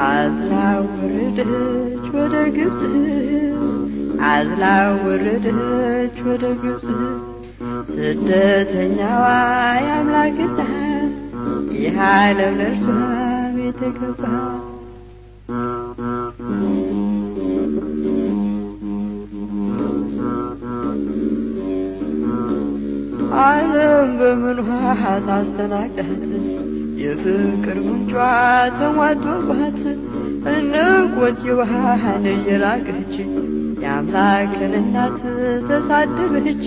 አዝላ ወረደች ወደ ግብጽ አዝላ ወረደች ወደ ግብጽ ስደተኛዋ የአምላክ እናት ይህ ዓለም ለእርሷ ቤት ገባ። ዓለም በምንዋ ታስተናግዳት የፍቅር ምንጯ ተሟጦባት እነ ቆንጆዋን እየላቀች የአምላክን እናት ተሳደበች።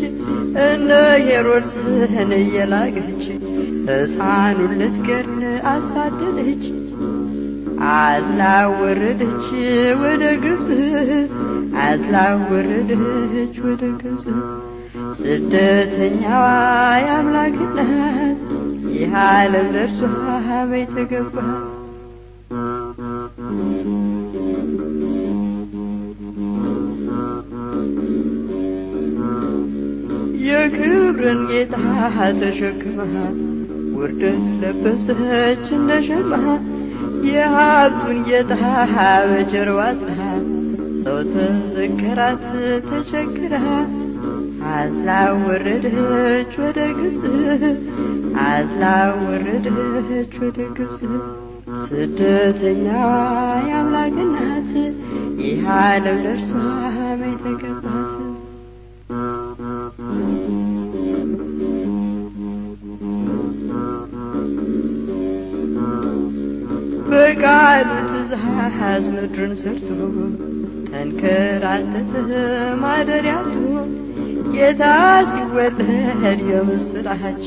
እነ ሄሮድስን እየላቀች ሕፃኑን ልትገድል አሳደደች። አዝላ ወረደች ወደ ግብጽ አዝላ ወረደች ወደ ግብጽ ስደተኛዋ የአምላክ እናት ይህ ዓለም ለእርሷ ቤት ገባ። የክብርን ጌታ ተሸክማ ውርደት ለበሰች እንደ ሸማ የሀብቱን ጌታ በጀርባ አዝላ ሰው ተዘከራት ተቸግራ አዝላ ወረደች ወደ ግብጽ አዝላ ወረደች ወደ ግብጽ ስደተኛዋ የአምላክ እናት ይህ ዓለም ለእርሷ ቤት ገባት። በቃሉ ትእዛዝ ምድርን ሰርቶ ተንከራተተ ማደሪያቱ ጌታ ሲወለድ የምስራች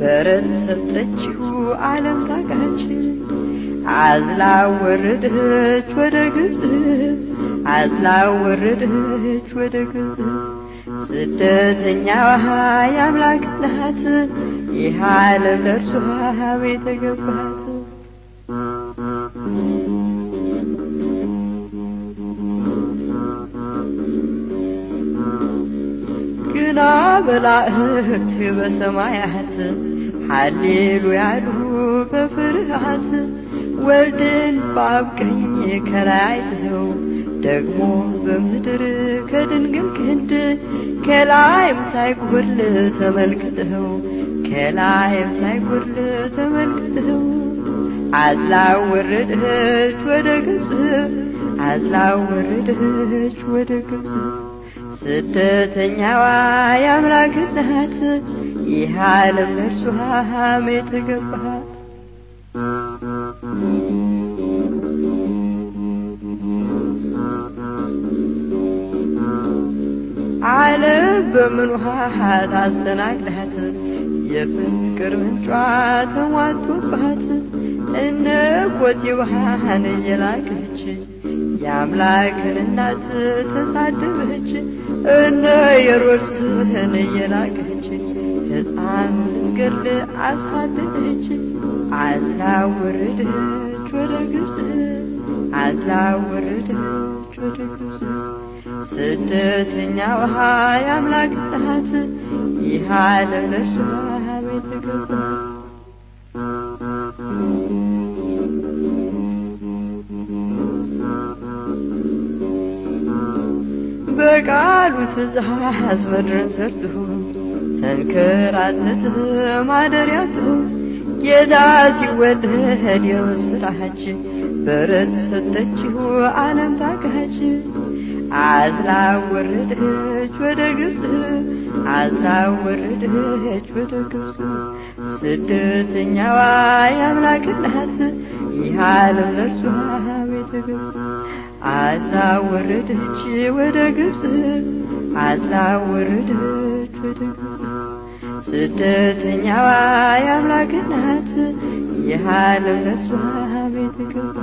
በረት ሰጠችው ዓለም ታውቃች። አዝላ ወረደች ወደ ግብጽ አዝላ ወረደች ወደ ግብጽ ስደተኛዋ የአምላክ እናት ይህ ዓለም ለእርሷ ቤት ገባት። ግና መላእክት በሰማያት ሃሌሉያ አሉ በፍርሃት ወልድን በአብ ቀኝ ከላይ አይተው ደግሞ በምድር ከድንግል ክንድ ከላይም ሳይጎድል ተመልክተው ከላይም ሳይጎድል ተመልክተው አዝላ ወረደች ወደ ግብጽ አዝላ ወረደች ወደ ግብጽ ስደተኛዋ የአምላክ እናት ይህ ዓለም ለእርሷ ቤት ገባ። ዓለም በምንዋ ታስተናግዳት የፍቅር ምንጯ ተሟጦባት እነ ቆንጆዋን እየላቀች የአምላክን እናት ተሳደበች። እነ ሄሮድስን እየላቀች ሕፃኑን ልትገድል አሳደደች። አዝላ ወረደች ወደ ግብጽ አዝላ ወረደች ወደ ግብጽ ስደተኛዋ የአምላክ እናት ይህ ዓለም ለእርሷ ቤት ገባ። በቃሉ ትእዛዝ ምድርን ሰርቶ ተንከራተተ ማደሪያቱ ጌታ ሲወለድ የምስራች በረት ሰጠችው ዓለም ታውቃች። አዝላ ወረደች ወደ ግብጽ አዝላ ወረደች ወደ ግብጽ ስደተኛዋ የአምላክ እናት ይህ ዓለም ለእርሷ ቤት ገባ። አዝላ ወረደች ወደ ግብጽ አዝላ ወረደች ወደ ግብጽ ስደተኛዋ የአምላክ እናት ይህ ዓለም ለእርሷ ቤት ገባ።